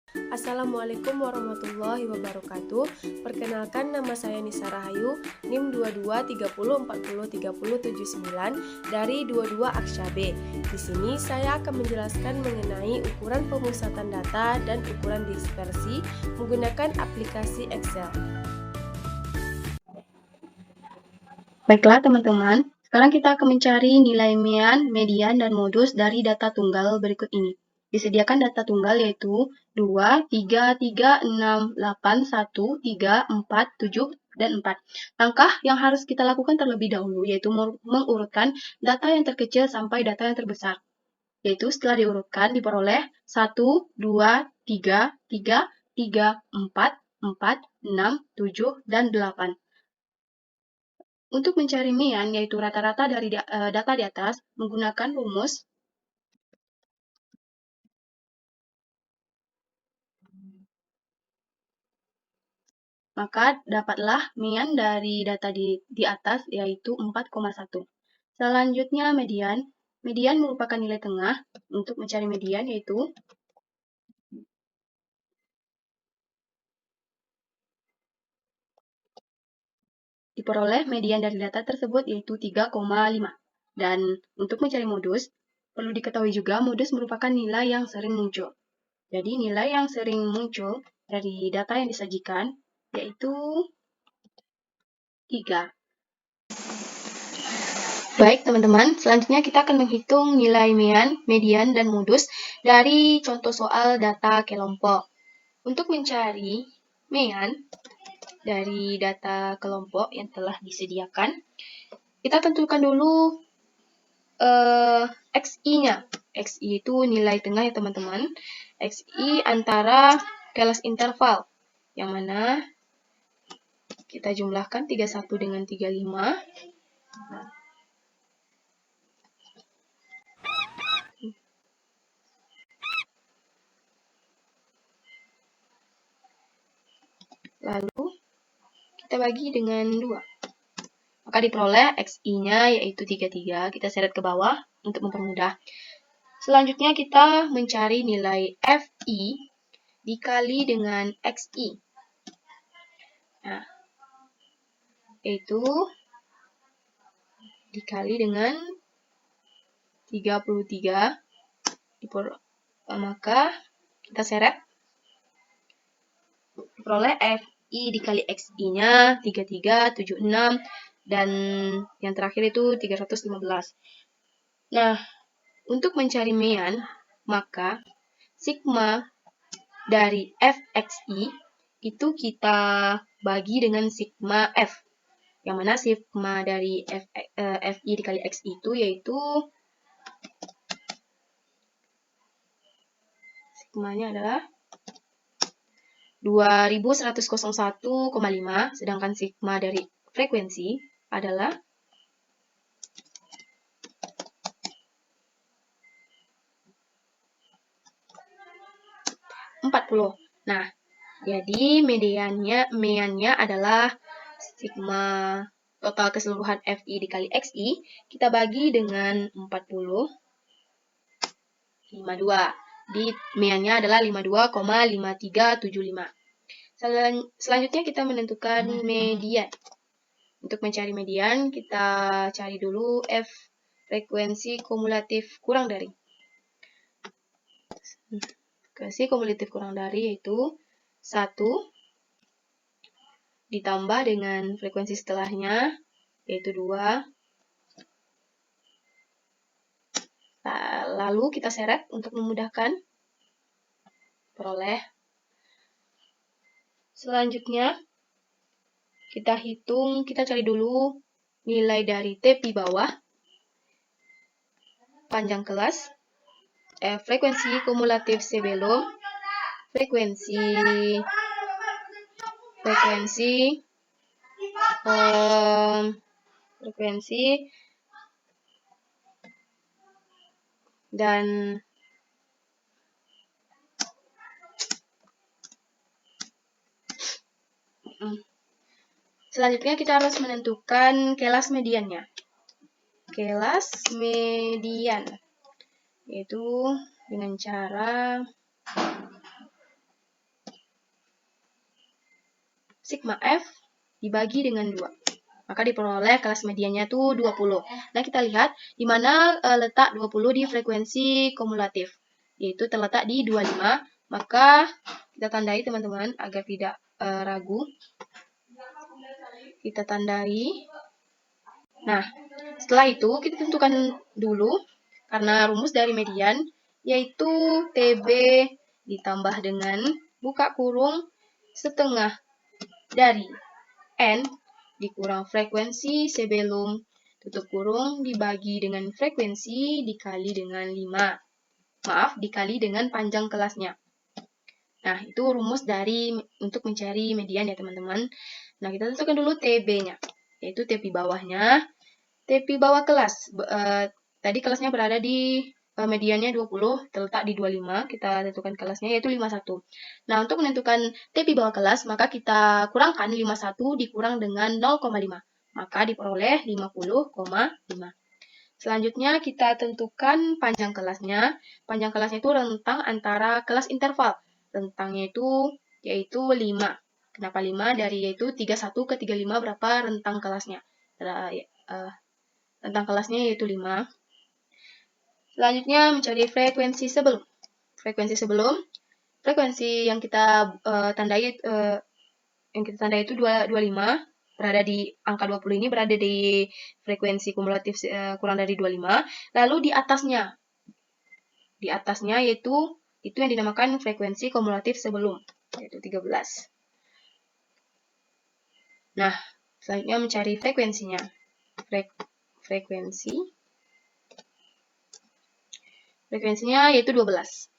Assalamualaikum warahmatullahi wabarakatuh. Perkenalkan, nama saya Nisa Rahayu, NIM 2230403079 dari 22 Aksya B. Di sini saya akan menjelaskan mengenai ukuran pemusatan data dan ukuran dispersi menggunakan aplikasi Excel. Baiklah teman-teman, sekarang kita akan mencari nilai mean, median, dan modus dari data tunggal berikut ini. Disediakan data tunggal yaitu 2, 3, 3, 6, 8, 1, 3, 4, 7, dan 4. Langkah yang harus kita lakukan terlebih dahulu yaitu mengurutkan data yang terkecil sampai data yang terbesar. Yaitu setelah diurutkan diperoleh 1, 2, 3, 3, 3, 4, 4, 6, 7, dan 8. Untuk mencari mean, yaitu rata-rata dari data di atas, menggunakan rumus maka dapatlah mean dari data di atas, yaitu 4,1. Selanjutnya median. Median merupakan nilai tengah. Untuk mencari median, yaitu diperoleh median dari data tersebut, yaitu 3,5. Dan untuk mencari modus, perlu diketahui juga modus merupakan nilai yang sering muncul. Jadi nilai yang sering muncul dari data yang disajikan, yaitu 3. Baik teman-teman, selanjutnya kita akan menghitung nilai mean, median, dan modus dari contoh soal data kelompok. Untuk mencari mean dari data kelompok yang telah disediakan, kita tentukan dulu XI-nya. XI itu nilai tengah ya teman-teman. XI antara kelas interval, yang mana kita jumlahkan 31 dengan 35. Lalu kita bagi dengan 2. Maka diperoleh XI-nya yaitu 33. Kita seret ke bawah untuk mempermudah. Selanjutnya kita mencari nilai FI dikali dengan XI. Nah, yaitu dikali dengan 33. Maka kita seret. Diperoleh FI dikali XI-nya 33, 76, dan yang terakhir itu 315. Nah, untuk mencari mean, maka sigma dari FXI itu kita bagi dengan sigma F. Yang mana sigma dari FI dikali X itu yaitu sigmanya adalah 2101,5, sedangkan sigma dari frekuensi adalah 40. Nah, jadi meannya adalah sigma total keseluruhan FI dikali XI, kita bagi dengan 40, 52. Di meannya adalah 52,5375. Selanjutnya kita menentukan median. Untuk mencari median, kita cari dulu F frekuensi kumulatif kurang dari. Frekuensi kumulatif kurang dari yaitu 1 ditambah dengan frekuensi setelahnya, yaitu 2. Lalu kita seret untuk memudahkan. Peroleh. Selanjutnya, kita cari dulu nilai dari tepi bawah, panjang kelas, frekuensi kumulatif sebelum, frekuensi dan selanjutnya kita harus menentukan kelas mediannya. Kelas median yaitu dengan cara sigma F dibagi dengan 2. Maka diperoleh kelas mediannya itu 20. Nah, kita lihat di mana letak 20 di frekuensi kumulatif. Yaitu terletak di 25. Maka kita tandai teman-teman agar tidak ragu. Kita tandai. Nah, setelah itu kita tentukan dulu karena rumus dari median yaitu TB ditambah dengan buka kurung setengah dari N dikurang frekuensi sebelum tutup kurung dibagi dengan frekuensi dikali dengan 5. Maaf, dikali dengan panjang kelasnya. Nah, itu rumus dari untuk mencari median ya teman-teman. Nah, kita tentukan dulu TB-nya, yaitu TB bawahnya. TB bawah kelas, tadi kelasnya berada di mediannya 20, terletak di 25, kita tentukan kelasnya yaitu 51. Nah, untuk menentukan TB bawah kelas, maka kita kurangkan 51 dikurang dengan 0,5, maka diperoleh 50,5. Selanjutnya kita tentukan panjang kelasnya. Panjang kelasnya itu rentang antara kelas interval. Rentangnya itu yaitu 5. Kenapa 5? Dari yaitu 31 ke 35 berapa rentang kelasnya. Rentang kelasnya yaitu 5. Selanjutnya mencari frekuensi sebelum. Frekuensi yang kita tandai itu 25. Berada di angka 20 ini berada di frekuensi kumulatif kurang dari 25. Lalu di atasnya yaitu itu yang dinamakan frekuensi kumulatif sebelum, yaitu 13. Nah, selanjutnya mencari frekuensinya. Frekuensinya yaitu 12.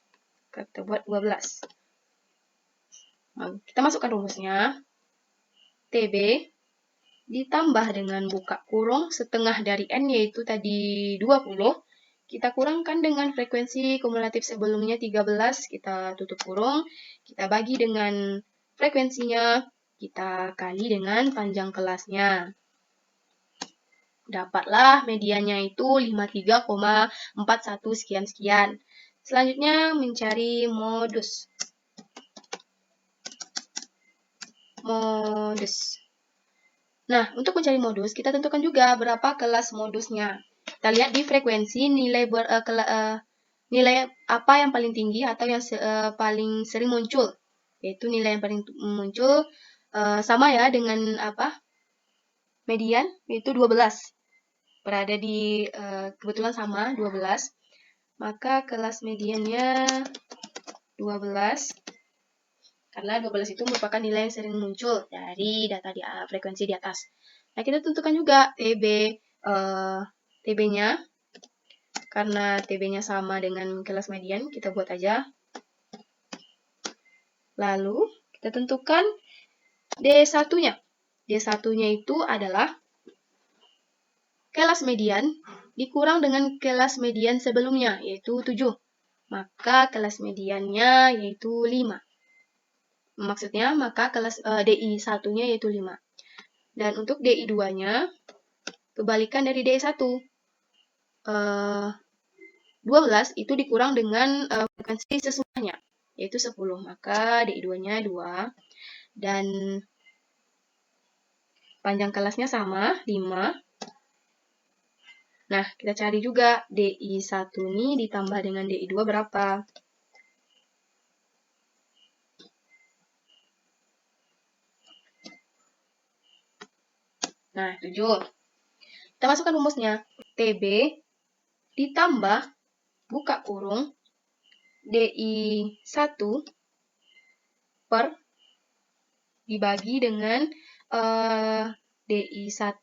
Kita buat 12. Nah, kita masukkan rumusnya. TB ditambah dengan buka kurung setengah dari N yaitu tadi 20. Kita kurangkan dengan frekuensi kumulatif sebelumnya 13. Kita tutup kurung. Kita bagi dengan frekuensinya. Kita kali dengan panjang kelasnya. Dapatlah mediannya itu 53,41 sekian-sekian. Selanjutnya mencari modus. Nah, untuk mencari modus, kita tentukan juga berapa kelas modusnya. Kita lihat di frekuensi nilai apa yang paling tinggi atau yang paling sering muncul. Yaitu nilai yang paling muncul sama ya dengan median, yaitu 12. Berada di kebetulan sama 12. Maka kelas mediannya 12. Karena 12 itu merupakan nilai yang sering muncul dari data di frekuensi di atas. Nah, kita tentukan juga TB-nya. Karena TB-nya sama dengan kelas median, kita buat aja. Lalu, kita tentukan D1-nya. D1-nya itu adalah kelas median dikurang dengan kelas median sebelumnya, yaitu 7. Maka kelas mediannya yaitu 5. Maksudnya, maka kelas DI1-nya yaitu 5. Dan untuk DI2-nya, kebalikan dari DI1. 12 itu dikurang dengan frekuensi sesungguhnya, yaitu 10. Maka DI2-nya 2. Dan panjang kelasnya sama, 5. Nah, kita cari juga DI1 ini ditambah dengan DI2 berapa. Nah, 7. Kita masukkan rumusnya. TB ditambah buka kurung DI1 per dibagi dengan DI1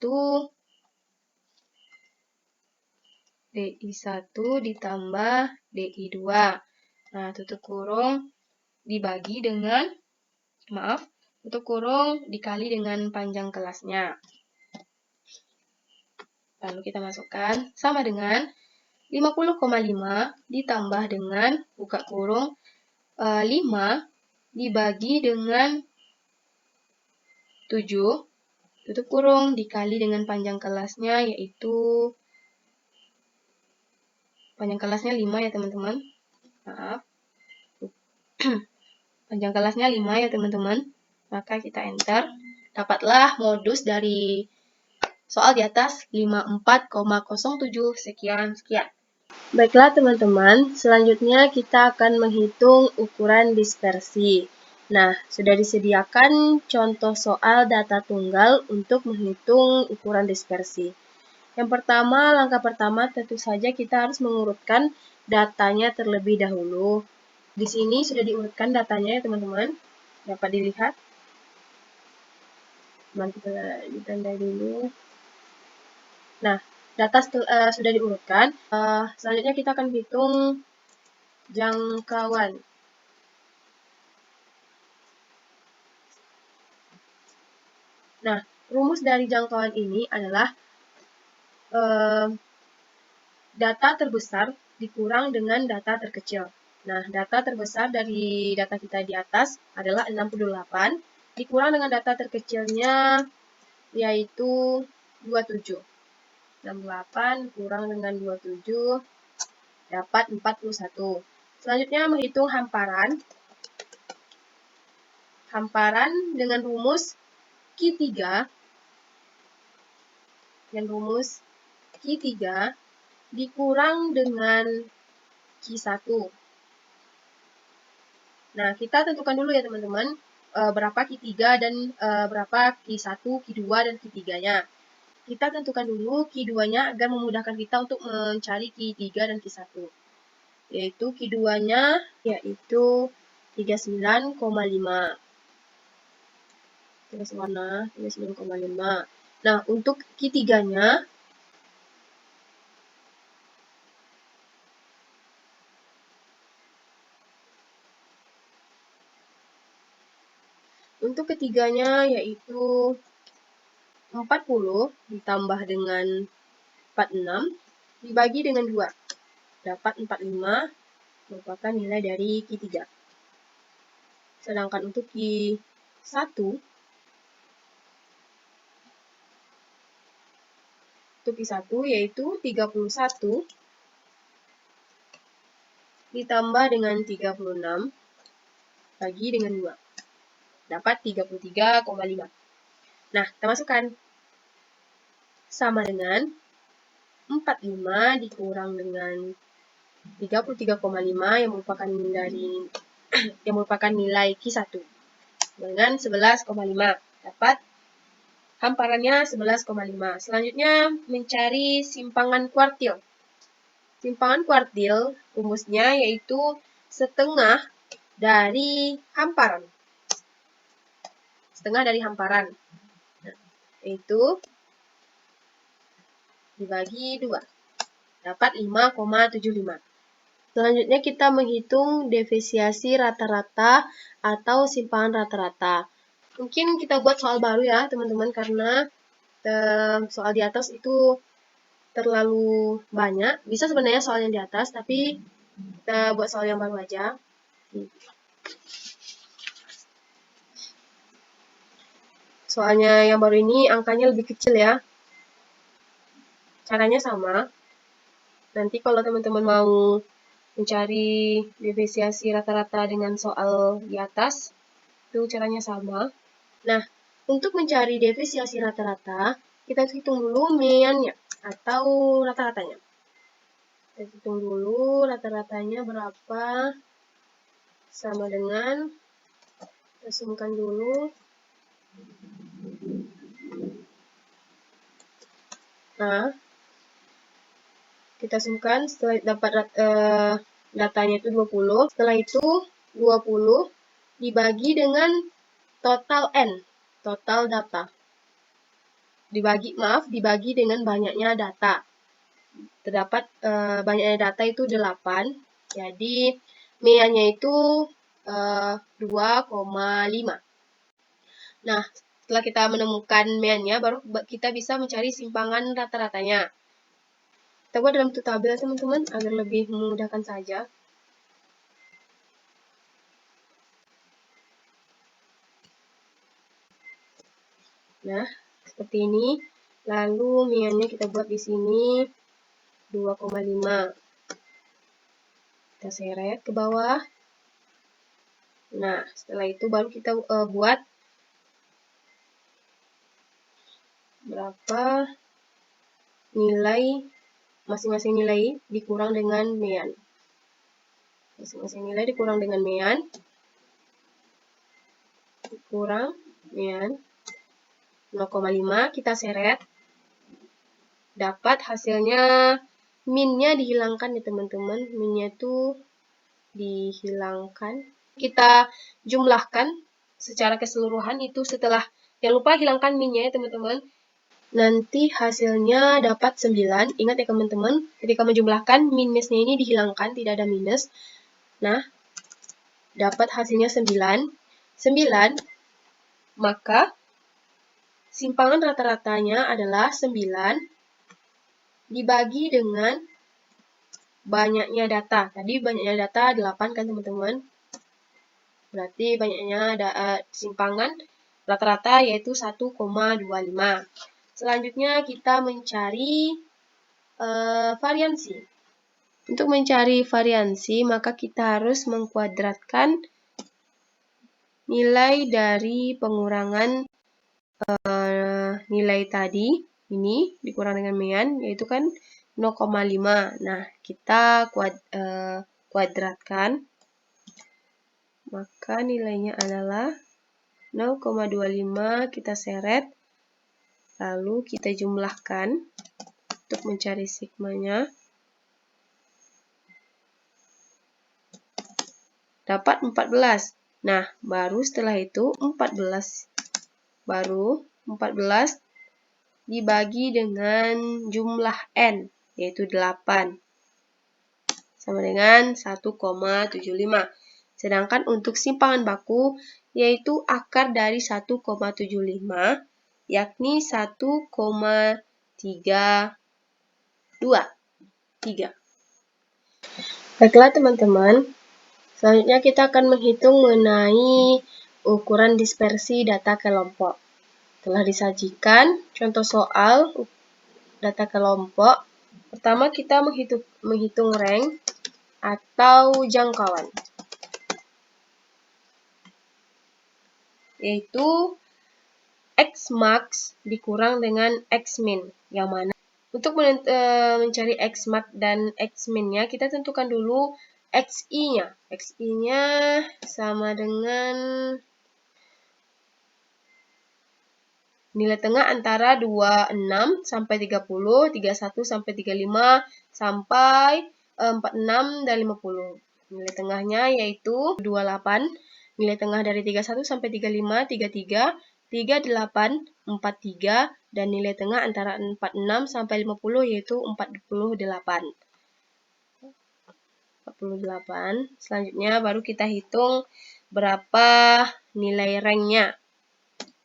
ditambah DI2. Nah, tutup kurung dibagi dengan, tutup kurung dikali dengan panjang kelasnya. Lalu kita masukkan sama dengan 50,5 ditambah dengan buka kurung 5 dibagi dengan 7 tutup kurung dikali dengan panjang kelasnya yaitu panjang kelasnya 5 ya teman-teman. Maaf. Panjang kelasnya 5 ya teman-teman. Maka kita enter. Dapatlah modus dari soal di atas 54,07 sekian. Baiklah teman-teman, selanjutnya kita akan menghitung ukuran dispersi. Nah, sudah disediakan contoh soal data tunggal untuk menghitung ukuran dispersi. Yang pertama, langkah pertama tentu saja kita harus mengurutkan datanya terlebih dahulu. Di sini sudah diurutkan datanya ya teman-teman, dapat dilihat. Mari kita ditandai dulu. Nah, data sudah diurutkan. Selanjutnya kita akan hitung jangkauan. Nah, rumus dari jangkauan ini adalah data terbesar dikurang dengan data terkecil. Nah, data terbesar dari data kita di atas adalah 68, dikurang dengan data terkecilnya yaitu 27. 68 kurang dengan 27 dapat 41. Selanjutnya menghitung hamparan. Hamparan dengan rumus Q3. Dikurang dengan Q1. Nah, kita tentukan dulu ya teman-teman, berapa Q3 dan berapa Q1, Q2, dan Q3-nya. Kita tentukan dulu Q2-nya agar memudahkan kita untuk mencari Q3 dan Q1. Yaitu Q2-nya yaitu 39,5. 39,5. Nah, untuk Q3-nya yaitu 40 ditambah dengan 46 dibagi dengan 2. Dapat 45 merupakan nilai dari Q3. Sedangkan untuk Q1 yaitu 31 ditambah dengan 36 bagi dengan 2. Dapat 33,5. Nah, kita masukkan. Sama dengan 45 dikurang dengan 33,5 yang merupakan nilai Q1 dengan 11,5. Dapat hamparannya 11,5. Selanjutnya mencari simpangan kuartil. Simpangan kuartil rumusnya yaitu setengah dari hamparan. Yaitu dibagi 2. Dapat 5,75. Selanjutnya kita menghitung defisiasi rata-rata atau simpangan rata-rata. Mungkin kita buat soal baru ya teman-teman, karena soal di atas itu terlalu banyak. Bisa sebenarnya soal yang di atas, tapi kita buat soal yang baru aja. Soalnya yang baru ini angkanya lebih kecil ya. Caranya sama. Nanti kalau teman-teman mau mencari defisiasi rata-rata dengan soal di atas, itu caranya sama. Nah, untuk mencari defisiasi rata-rata, kita hitung dulu mediannya atau rata-ratanya. Kita hitung dulu rata-ratanya berapa. Sama dengan, kita sumkan dulu. Nah, kita sumkan setelah dapat datanya itu 20. Setelah itu 20 dibagi dengan total N, total data. Dibagi dengan banyaknya data. Terdapat banyaknya data itu 8. Jadi mediannya itu 2,5. Nah, setelah kita menemukan mediannya, baru kita bisa mencari simpangan rata-ratanya. Kita buat dalam bentuk tabel teman-teman agar lebih memudahkan saja. Nah, seperti ini. Lalu mediannya kita buat di sini 2,5. Kita seret ke bawah. Nah, setelah itu baru kita buat berapa nilai masing-masing nilai dikurang dengan mean. Masing-masing nilai dikurang dengan mean. Dikurang mean 0,5, kita seret. Dapat hasilnya, min-nya dihilangkan ya teman-teman. Min-nya itu dihilangkan. Kita jumlahkan secara keseluruhan itu setelah, jangan lupa hilangkan min-nya ya teman-teman. Nanti hasilnya dapat 9. Ingat ya teman-teman, ketika menjumlahkan minusnya ini dihilangkan, tidak ada minus. Nah, dapat hasilnya 9. 9, maka simpangan rata-ratanya adalah 9 dibagi dengan banyaknya data. Tadi banyaknya data 8 kan teman-teman. Berarti banyaknya simpangan rata-rata yaitu 1,25. Selanjutnya kita mencari variansi. Untuk mencari variansi, maka kita harus mengkuadratkan nilai dari pengurangan nilai tadi. Ini dikurang dengan mean, yaitu kan 0,5. Nah, kita kuadratkan. Maka nilainya adalah 0,25, kita seret. Lalu kita jumlahkan untuk mencari sigmanya. Dapat 14. Nah, baru setelah itu 14. Baru 14 dibagi dengan jumlah n, yaitu 8. Sama dengan 1,75. Sedangkan untuk simpangan baku, yaitu akar dari 1,75, yakni 1,32. Baiklah teman-teman, selanjutnya kita akan menghitung mengenai ukuran dispersi data kelompok. Telah disajikan contoh soal data kelompok. Pertama kita menghitung rank atau jangkauan, yaitu X-max dikurang dengan X-min, yang mana untuk mencari X-max dan X-min-nya, kita tentukan dulu XI-nya. XI-nya sama dengan nilai tengah antara 26 sampai 30, 31 sampai 35, sampai 46 dan 50. Nilai tengahnya yaitu 28. Nilai tengah dari 31 sampai 35, 33, 38, 43, dan nilai tengah antara 46 sampai 50 yaitu 48. 48. Selanjutnya baru kita hitung berapa nilai ranknya.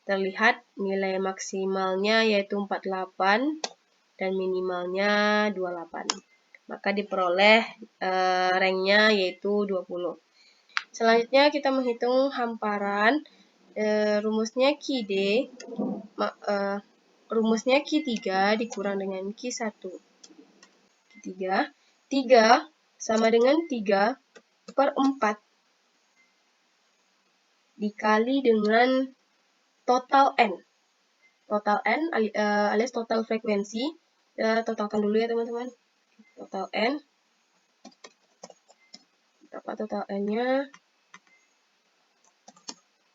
Terlihat nilai maksimalnya yaitu 48 dan minimalnya 28. Maka diperoleh ranknya yaitu 20. Selanjutnya kita menghitung hamparan. Rumusnya Q3 dikurang dengan Q1. Q3 sama dengan 3/4 dikali dengan total N. Total N alias total frekuensi. Kita totalkan dulu ya teman-teman. Total N. Dapat total N-nya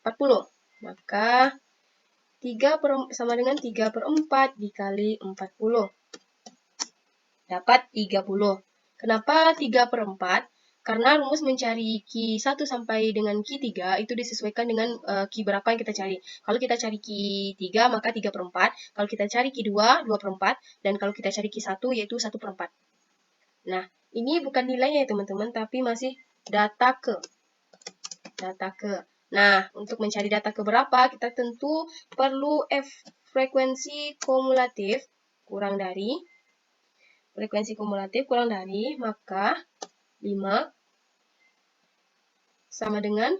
40. Maka 3 sama dengan 3/4 dikali 40. Dapat 30. Kenapa 3/4? Karena rumus mencari Q1 sampai dengan Q3 itu disesuaikan dengan Q berapa yang kita cari. Kalau kita cari Q3 maka 3/4. Kalau kita cari Q2, 2/4. Dan kalau kita cari Q1 yaitu 1/4. Nah, ini bukan nilainya ya teman-teman, tapi masih data ke. Nah, untuk mencari data ke berapa, kita tentu perlu frekuensi kumulatif kurang dari, maka 5 sama dengan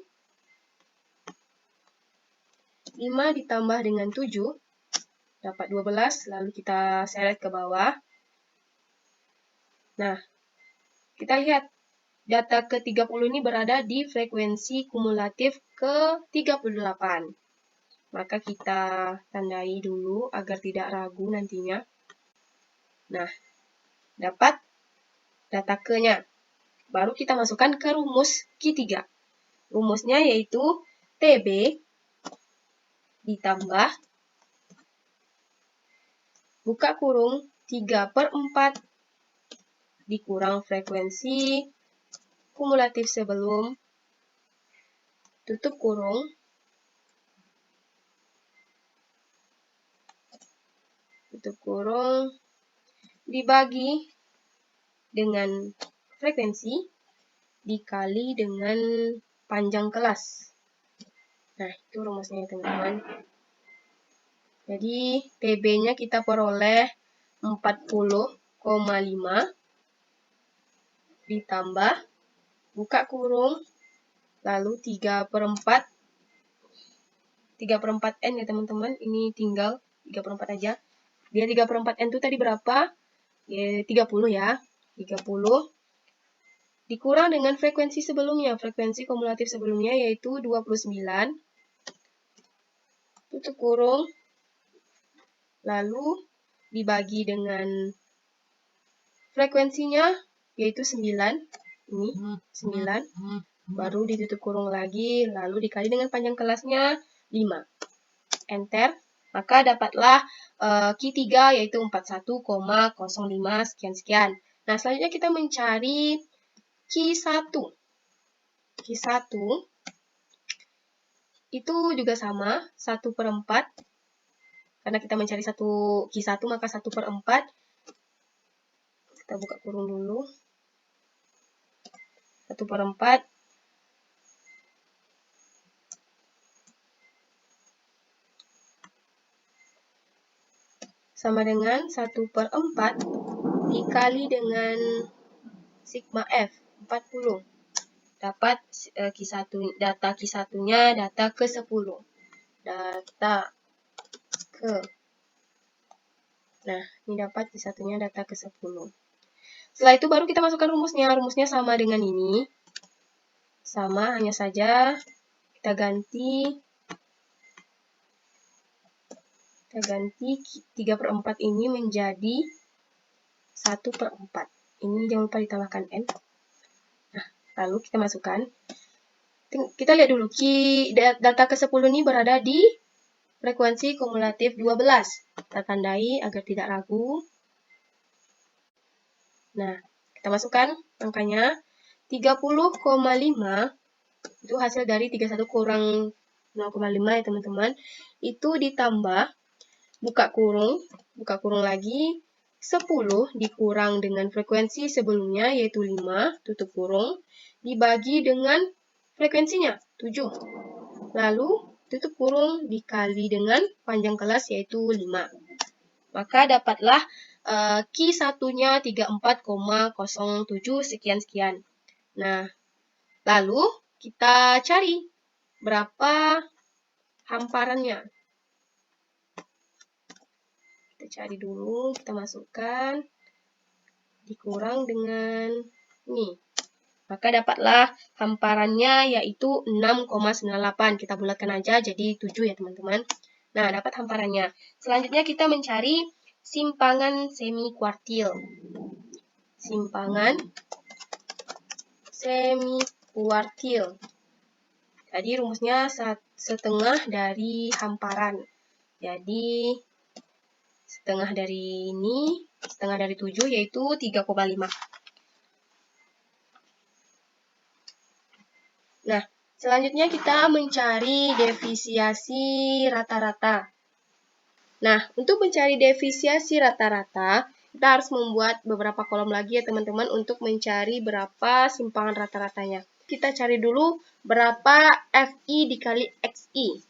5 ditambah dengan 7, dapat 12, lalu kita seret ke bawah. Nah, kita lihat data ke-30 ini berada di frekuensi kumulatif ke-38. Maka kita tandai dulu agar tidak ragu nantinya. Nah, dapat data ke-nya. Baru kita masukkan ke rumus Q3. Rumusnya yaitu TB ditambah buka kurung 3/4 dikurang frekuensi kumulatif sebelum tutup kurung dibagi dengan frekuensi dikali dengan panjang kelas. Nah, itu rumusnya teman-teman. Jadi, TB-nya kita peroleh 40,5 ditambah buka kurung lalu 3/4 N ya teman-teman. Ini tinggal 3/4 aja. Dia 3/4 N itu tadi berapa? Ya, 30 ya. 30 dikurang dengan frekuensi sebelumnya. Frekuensi kumulatif sebelumnya yaitu 29. Tutup kurung. Lalu dibagi dengan frekuensinya yaitu 9. Ini 9. Baru ditutup kurung lagi. Lalu dikali dengan panjang kelasnya 5. Enter. Maka dapatlah Q3 yaitu 41,05 sekian-sekian. Nah, selanjutnya kita mencari Q1. Q1 itu juga sama, 1/4. Karena kita mencari Q1 maka 1/4. Kita buka kurung dulu. 1/4 sama dengan 1/4 dikali dengan sigma F, 40. Dapat data Q1-nya, data ke-10. Data ke. Nah, ini dapat Q1-nya data ke-10. Setelah itu baru kita masukkan rumusnya. Rumusnya sama dengan ini. Sama, hanya saja kita ganti 3/4 ini menjadi 1/4. Ini jangan lupa ditambahkan N. Nah, lalu kita masukkan. Kita lihat dulu, data ke-10 ini berada di frekuensi kumulatif 12. Kita tandai agar tidak ragu. Nah, kita masukkan angkanya 30,5 itu hasil dari 31 kurang 0,5 ya teman-teman. Itu ditambah buka kurung lagi 10 dikurang dengan frekuensi sebelumnya yaitu 5, tutup kurung, dibagi dengan frekuensinya 7. Lalu tutup kurung dikali dengan panjang kelas yaitu 5. Maka dapatlah Q1-nya 34,07 sekian-sekian. Nah, lalu kita cari berapa hamparannya. Kita cari dulu, kita masukkan, dikurang dengan ini. Maka dapatlah hamparannya yaitu 6,98. Kita bulatkan aja jadi 7 ya teman-teman. Nah, dapat hamparannya. Selanjutnya kita mencari simpangan semi kuartil. Simpangan semi kuartil. Tadi rumusnya setengah dari hamparan. Jadi setengah dari ini, setengah dari 7 yaitu 3,5. Nah, selanjutnya kita mencari defisiasi rata-rata. Nah, untuk mencari defisiasi rata-rata, kita harus membuat beberapa kolom lagi ya teman-teman untuk mencari berapa simpangan rata-ratanya. Kita cari dulu berapa FI dikali XI.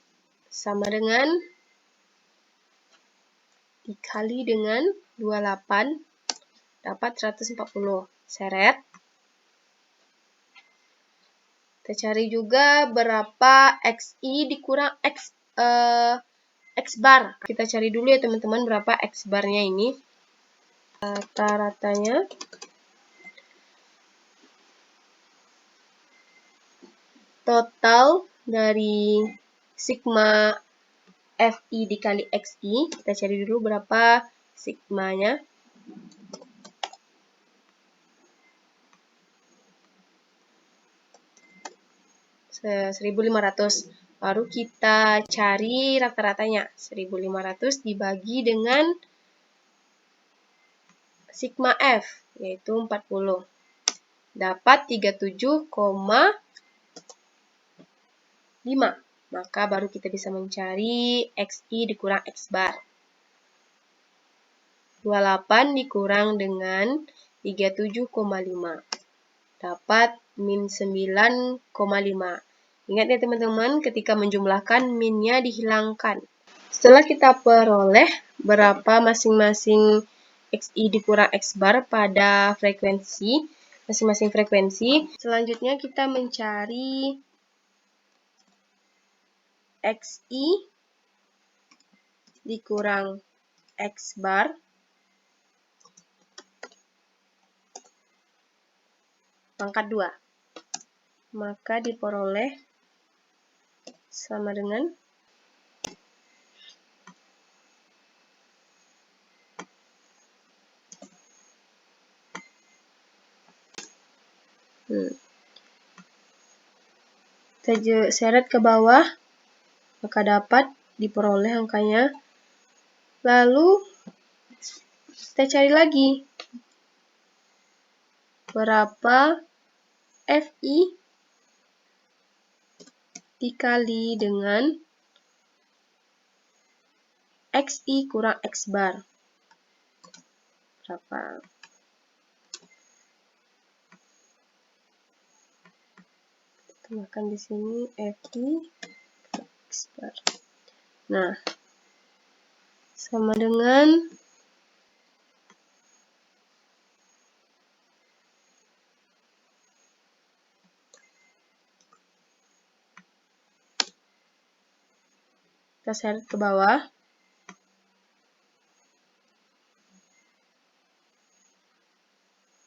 Sama dengan dikali dengan 28 dapat 140. Seret. Kita cari juga berapa XI dikurang X bar. Kita cari dulu ya teman-teman berapa X barnya ini. Rata-ratanya total dari sigma FI dikali XI. Kita cari dulu berapa sigmanya. (1.500). Baru kita cari rata-ratanya. 1.500 dibagi dengan sigma F, yaitu 40. Dapat 37,5. Maka baru kita bisa mencari XI dikurang X bar. 28 dikurang dengan 37,5. Dapat min 9,5. Ingat ya teman-teman, ketika menjumlahkan minnya dihilangkan. Setelah kita peroleh berapa masing-masing XI dikurang X bar pada frekuensi, masing-masing frekuensi, selanjutnya kita mencari XI dikurang X bar pangkat 2. Maka diperoleh sama dengan kita seret ke bawah, maka dapat diperoleh angkanya. Lalu kita cari lagi berapa FI dikali dengan XI kurang X bar. Berapa? Tambahkan di sini FI X bar. Nah, sama dengan kita seret ke bawah.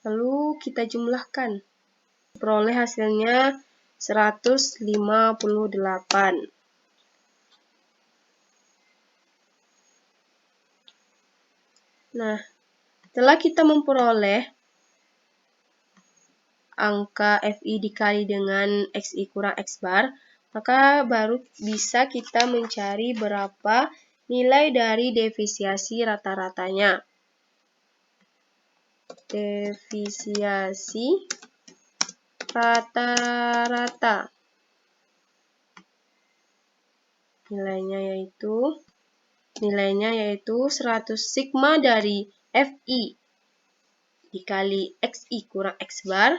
Lalu kita jumlahkan. Peroleh hasilnya 158. Nah, setelah kita memperoleh angka FI dikali dengan XI kurang X bar, maka baru bisa kita mencari berapa nilai dari defisiasi rata-ratanya. Defisiasi rata-rata. Nilainya yaitu 100 sigma dari FI dikali XI kurang X bar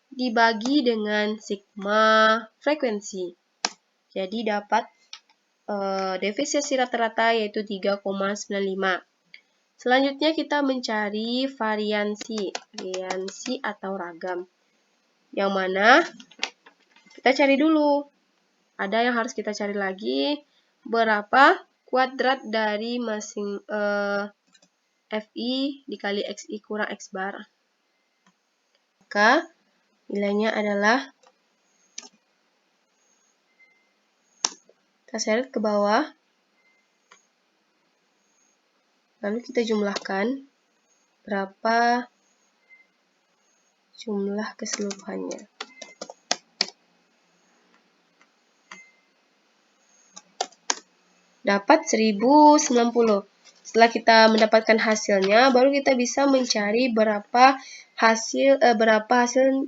dibagi dengan sigma frekuensi. Jadi dapat defisiasi rata-rata yaitu 3,95. Selanjutnya kita mencari variansi atau ragam. Yang mana kita cari dulu. Ada yang harus kita cari lagi, berapa kuadrat dari masing FI dikali XI kurang X bar. Maka nilainya adalah, kita seret ke bawah, lalu kita jumlahkan berapa jumlah keseluruhannya. Dapat 1090. Setelah kita mendapatkan hasilnya, baru kita bisa mencari berapa hasil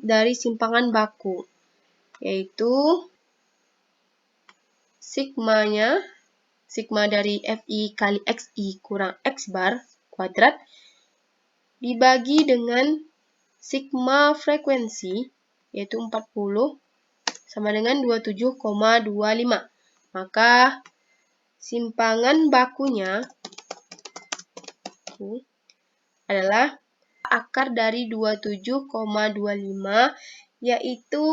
dari simpangan baku, yaitu sigma dari FI kali XI kurang X bar kuadrat dibagi dengan sigma frekuensi, yaitu 40, sama dengan 27,25. Maka simpangan bakunya adalah akar dari 27,25, yaitu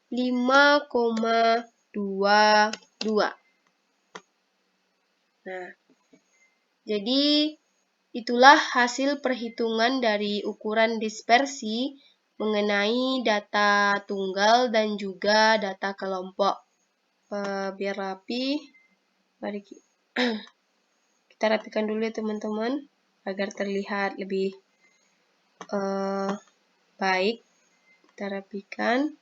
5,22. Nah, jadi itulah hasil perhitungan dari ukuran dispersi mengenai data tunggal dan juga data kelompok. Biar rapi, mari Kita rapikan dulu ya teman-teman, agar terlihat lebih baik. Kita rapikan.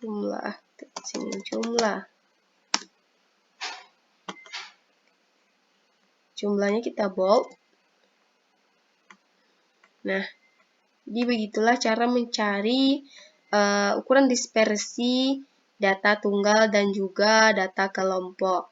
Jumlah, sini jumlah. Jumlahnya kita bold. Nah, jadi begitulah cara mencari ukuran dispersi data tunggal dan juga data kelompok.